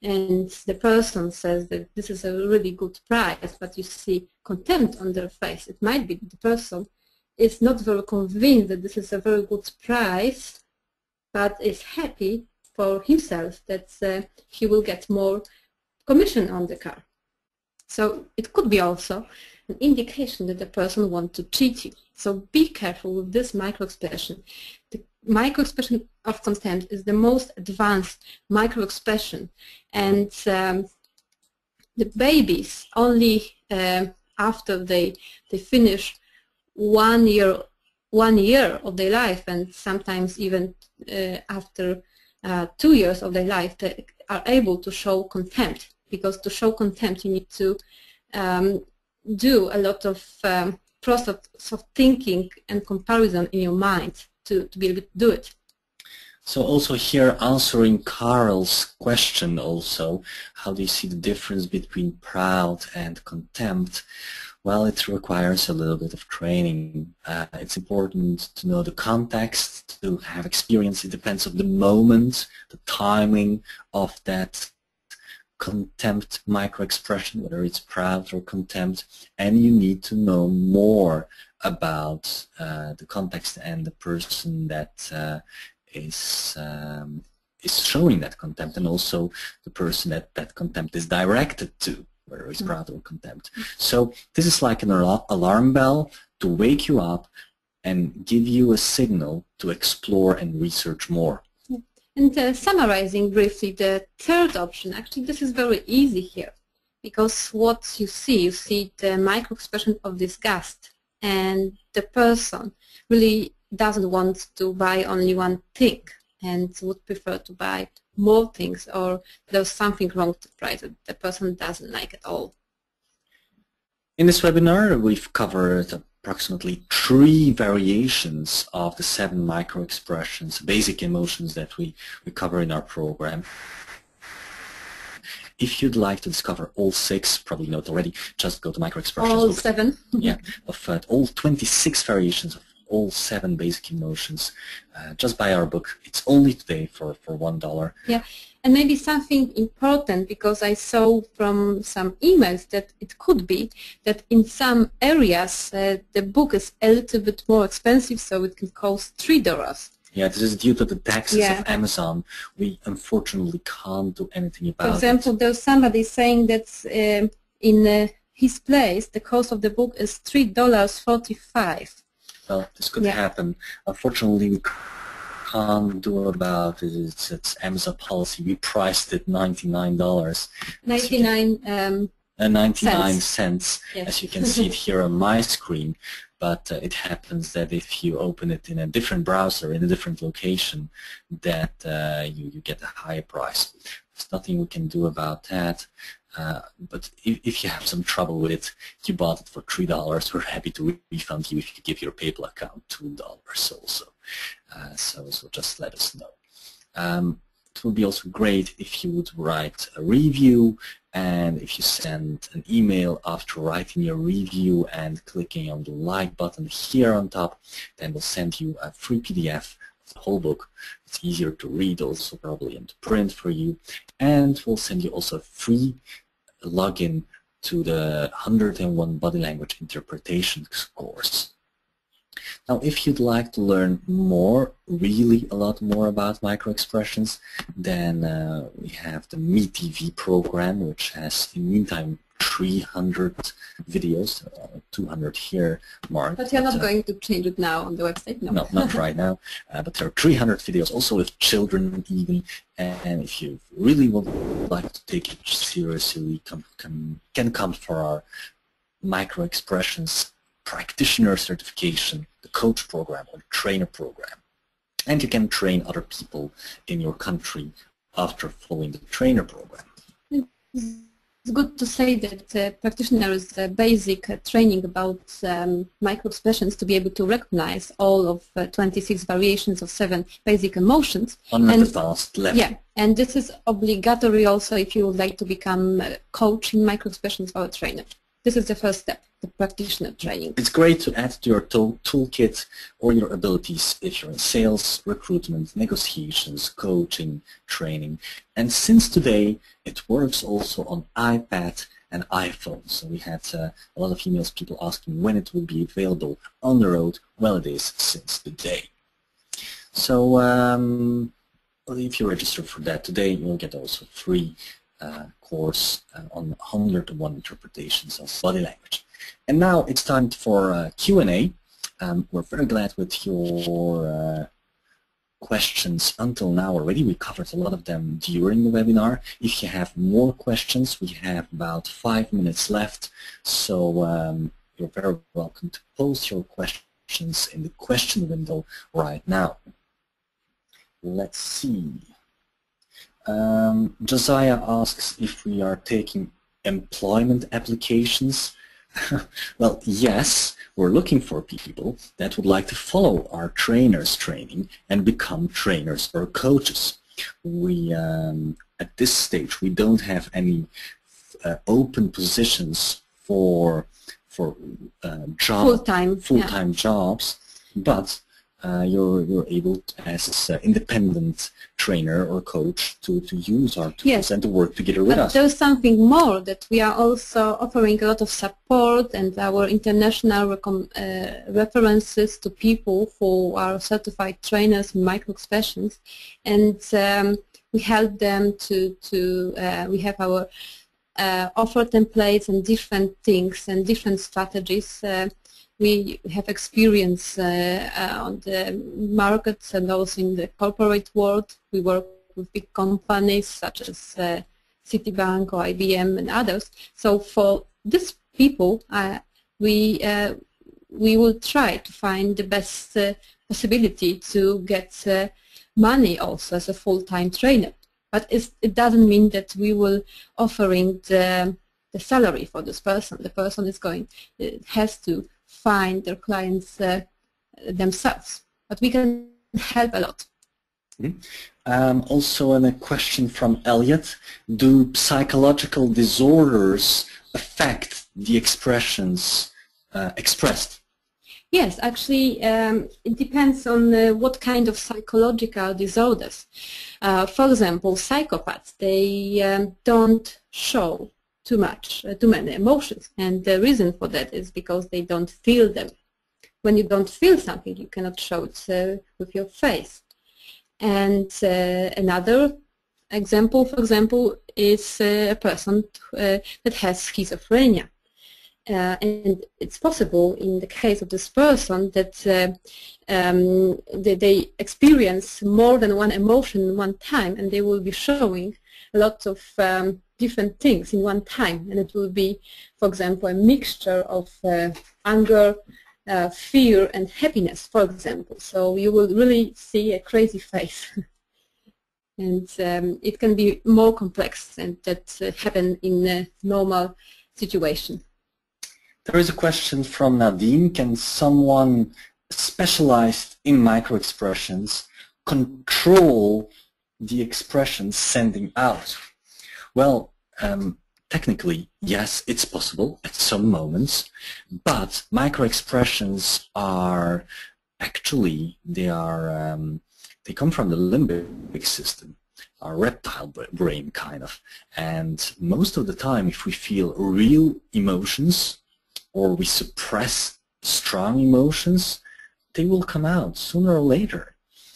and the person says that this is a really good price, but you see contempt on their face. It might be that the person is not very convinced that this is a very good price, but is happy for himself that he will get more commission on the car. So it could be also an indication that the person wants to cheat you. So be careful with this micro-expression. The micro-expression of contempt is the most advanced micro-expression, and the babies only after they finish 1 year of their life, and sometimes even after 2 years of their life, they are able to show contempt, because to show contempt you need to do a lot of process of thinking and comparison in your mind to be able to do it. So also here, answering Carl's question also, how do you see the difference between proud and contempt? Well, it requires a little bit of training. It's important to know the context, to have experience. It depends on the moment, the timing of that contempt micro-expression, whether it's proud or contempt, and you need to know more about the context and the person that is showing that contempt, and also the person that contempt is directed to, whether it's proud or contempt. So this is like an alarm bell to wake you up and give you a signal to explore and research more. And summarizing briefly the third option, actually this is very easy here, because what you see the micro-expression of disgust, and the person really doesn't want to buy only one thing, and would prefer to buy more things, or there's something wrong with the price that the person doesn't like at all. In this webinar, we've covered approximately 3 variations of the 7 micro-expressions, basic emotions that we cover in our program. If you'd like to discover all 6, probably not already, just go to micro-expressions. All 7? Yeah, of all 26 variations of all 7 basic emotions. Just buy our book. It's only today for $1. Yeah, and maybe something important, because I saw from some emails that it could be that in some areas the book is a little bit more expensive, so it can cost $3. Yeah, this is due to the taxes of Amazon. We unfortunately can't do anything about it. For example, there's somebody saying that in his place the cost of the book is $3.45. Well, this could happen. Unfortunately, we can't do about it. It's Amazon policy. We priced it $99. 99 cents, yes. As you can see it here on my screen. But it happens that if you open it in a different browser, in a different location, that you get a higher price. There's nothing we can do about that. But if you have some trouble with it, you bought it for $3, we're happy to refund you if you give your PayPal account $2 also. So just let us know. It would be also great if you would write a review, and if you send an email after writing your review and clicking on the like button here on top, then we'll send you a free PDF of the whole book. It's easier to read also, probably, and to print for you. And we'll send you also a free login to the 101 Body Language Interpretation course. Now, if you'd like to learn more, really a lot more about microexpressions, then we have the MeTV program, which has, in the meantime, 300 videos, 200 here marked. But you're not going to change it now on the website? No, not right now. But there are 300 videos, also with children even. And if you really would like to take it seriously, can come for our microexpressions practitioner certification, the coach program or the trainer program. And you can train other people in your country after following the trainer program. It's good to say that practitioner is basic training about microexpressions to be able to recognize all of 26 variations of 7 basic emotions. On an advanced level. Yeah, and this is obligatory also if you would like to become a coach in microexpressions or a trainer. This is the first step, the practitioner training. It's great to add to your toolkit or your abilities if you're in sales, recruitment, negotiations, coaching, training. And since today, it works also on iPad and iPhone. So we had a lot of emails, people asking when it will be available on the road. Well, it is since today. So if you register for that today, you'll get also free course on 101 interpretations of body language. And now it's time for Q&A. We're very glad with your questions until now already. We covered a lot of them during the webinar. If you have more questions, we have about 5 minutes left. So you're very welcome to post your questions in the question window right now. Let's see. Josiah asks if we are taking employment applications. Well, yes, we're looking for people that would like to follow our trainers training and become trainers or coaches. We, at this stage, we don't have any open positions for full-time jobs, but you're able to, as an independent trainer or coach to use our tools and to work together with us. There's something more, that we are also offering a lot of support and our international references to people who are certified trainers in microexpressions, and we help them we have our offer templates and different things and different strategies. We have experience on the markets and also in the corporate world. We work with big companies such as Citibank or IBM and others. So for these people, we will try to find the best possibility to get money also as a full-time trainer. But it doesn't mean that we will offering the salary for this person. The person is has to find their clients themselves. But we can help a lot. Also a question from Elliot. Do psychological disorders affect the expressions expressed? Yes, actually, it depends on what kind of psychological disorders. For example, psychopaths, they don't show too many emotions, and the reason for that is because they don't feel them. When you don't feel something, you cannot show it with your face. And another example, for example, is a person that has schizophrenia. And it's possible in the case of this person that they experience more than one emotion one time, and they will be showing a lot of different things in one time, and it will be, for example, a mixture of anger, fear, and happiness, for example. So you will really see a crazy face. And it can be more complex, and that happen in a normal situation. There is a question from Nadine. Can someone specialized in microexpressions control the expressions sending out? Well, technically, yes, it's possible at some moments, but microexpressions are actually, they come from the limbic system, our reptile brain kind of, and most of the time if we feel real emotions or we suppress strong emotions, they will come out sooner or later.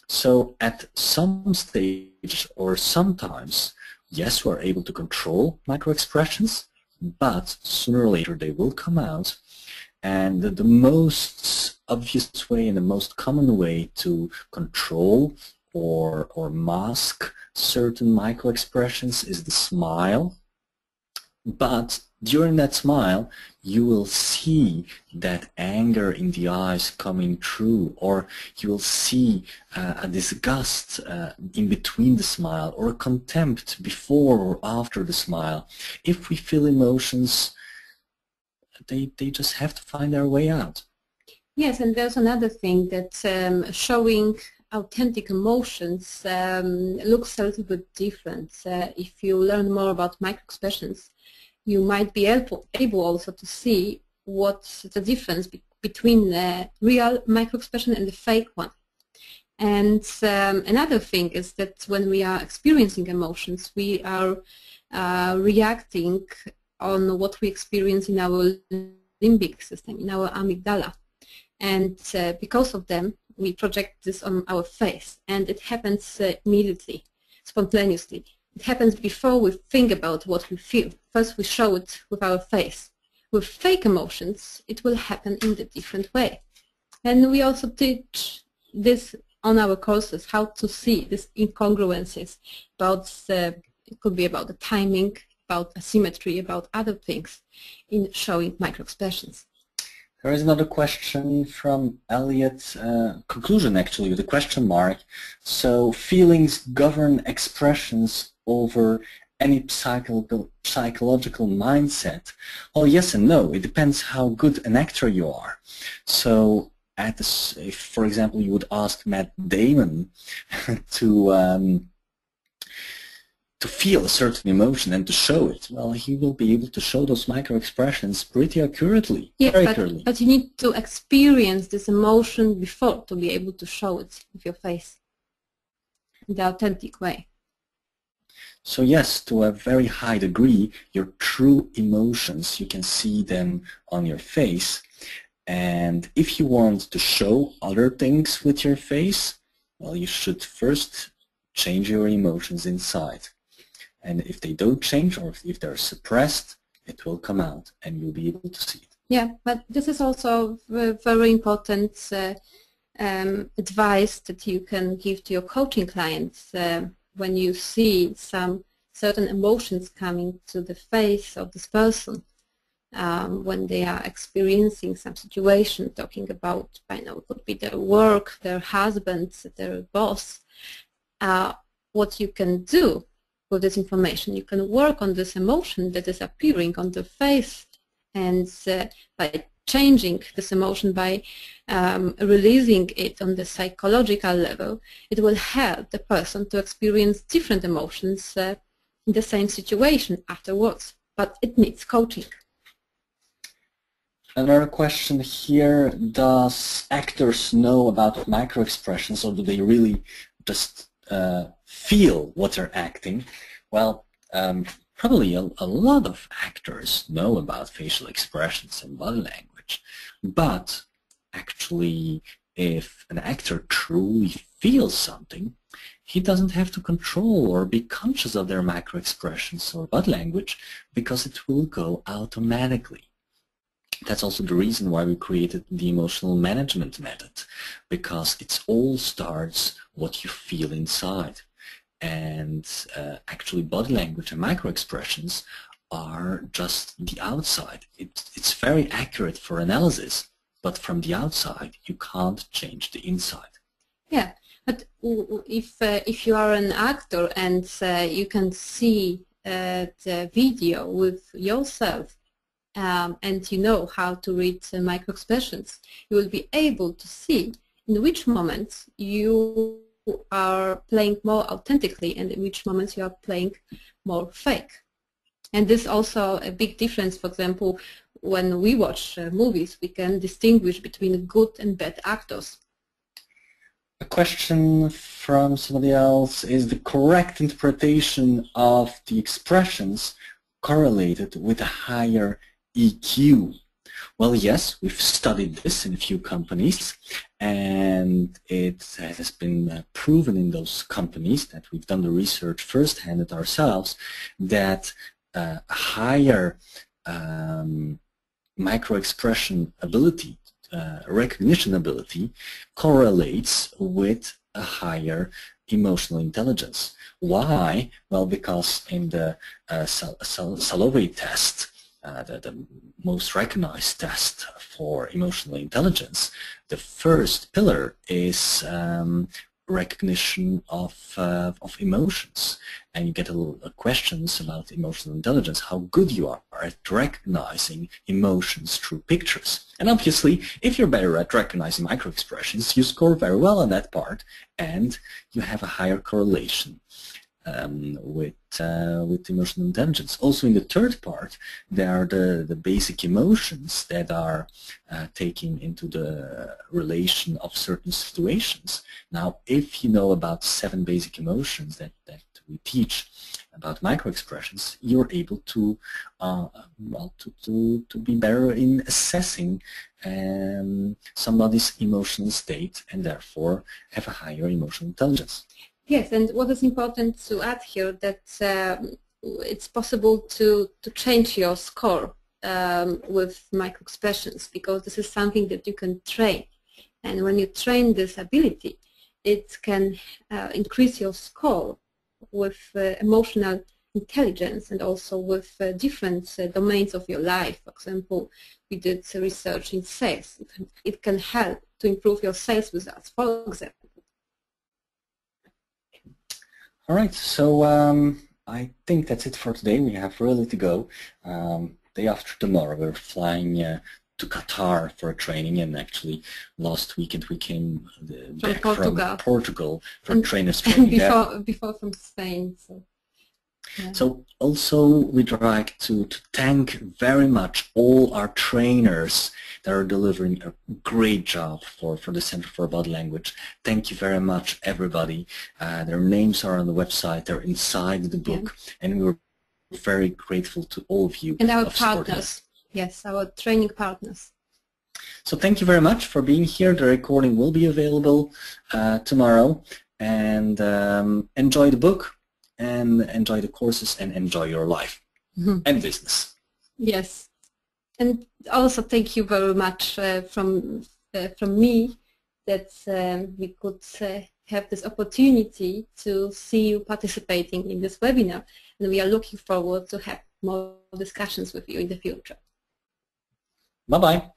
So at some stage or sometimes, yes, we're able to control microexpressions, but sooner or later they will come out. And the most obvious way and the most common way to control or mask certain microexpressions is the smile. But during that smile, you will see that anger in the eyes coming through, or you will see a disgust in between the smile, or a contempt before or after the smile. If we feel emotions, they just have to find their way out. Yes, and there's another thing that showing authentic emotions looks a little bit different. If you learn more about microexpressions, you might be able also to see what's the difference between the real microexpression and the fake one. And another thing is that when we are experiencing emotions, we are reacting on what we experience in our limbic system, in our amygdala. And because of them, we project this on our face, and it happens immediately, spontaneously. It happens before we think about what we feel. First we show it with our face. With fake emotions, it will happen in a different way. And we also teach this on our courses, how to see these incongruences. It could be about the timing, about asymmetry, about other things in showing microexpressions. There is another question from Elliot, conclusion actually with a question mark. So feelings govern expressions over any psychological mindset? Well, yes and no. It depends how good an actor you are. So if, for example, you would ask Matt Damon to feel a certain emotion and to show it, well, he will be able to show those micro-expressions pretty accurately, very accurately. But you need to experience this emotion before to be able to show it with your face in the authentic way. So yes, to a very high degree, your true emotions, you can see them on your face. And if you want to show other things with your face, well, you should first change your emotions inside. And if they don't change, or if they're suppressed, it will come out and you'll be able to see it. Yeah, but this is also very important advice that you can give to your coaching clients when you see some certain emotions coming to the face of this person when they are experiencing some situation, talking about, I know, it could be their work, their husband, their boss. what you can do with this information. You can work on this emotion that is appearing on the face, and by changing this emotion, by releasing it on the psychological level, it will help the person to experience different emotions in the same situation afterwards. But it needs coaching. Another question here, does actors know about microexpressions, or do they really just feel what they're acting? Well, probably a lot of actors know about facial expressions and body language, but actually if an actor truly feels something, he doesn't have to control or be conscious of their microexpressions or body language, because it will go automatically. That's also the reason why we created the emotional management method, because it all starts what you feel inside. And actually body language and microexpressions are just the outside. It's very accurate for analysis, but from the outside you can't change the inside. Yeah, but if you are an actor and you can see the video with yourself, and you know how to read microexpressions, you will be able to see in which moments you are playing more authentically and in which moments you are playing more fake. And this is also a big difference. For example, when we watch movies, we can distinguish between good and bad actors. A question from somebody else: is the correct interpretation of the expressions correlated with a higher EQ? Well, yes, we've studied this in a few companies, and it has been proven in those companies that we've done the research firsthand at ourselves that a higher microexpression ability, recognition ability, correlates with a higher emotional intelligence. Why? Well, because in the Salovey test, the most recognized test for emotional intelligence, the first pillar is recognition of emotions, and you get questions about emotional intelligence, how good you are at recognizing emotions through pictures. And obviously, if you're better at recognizing microexpressions, you score very well on that part, and you have a higher correlation with emotional intelligence. Also, in the third part, there are the basic emotions that are taken into the relation of certain situations. Now, if you know about 7 basic emotions that we teach about microexpressions, you're able to well, to be better in assessing somebody's emotional state, and therefore have a higher emotional intelligence. Yes, and what is important to add here, that it's possible to change your score with microexpressions, because this is something that you can train. And when you train this ability, it can increase your score with emotional intelligence, and also with different domains of your life. For example, we did research in sales. It can help to improve your sales results, for example. All right, so I think that's it for today. We have really to go. Day after tomorrow, we're flying to Qatar for a training, and actually last weekend we came back from Portugal for trainers training. Before from Spain. So. Yeah. So also we'd like to thank very much all our trainers that are delivering a great job for the Center for Body Language. Thank you very much, everybody. Their names are on the website, they're inside the book, and we're very grateful to all of you. And our partners, yes, our training partners. So thank you very much for being here. The recording will be available tomorrow, and enjoy the book, and enjoy the courses, and enjoy your life and business. Yes, and also thank you very much from me that we could have this opportunity to see you participating in this webinar, and we are looking forward to have more discussions with you in the future. Bye-bye.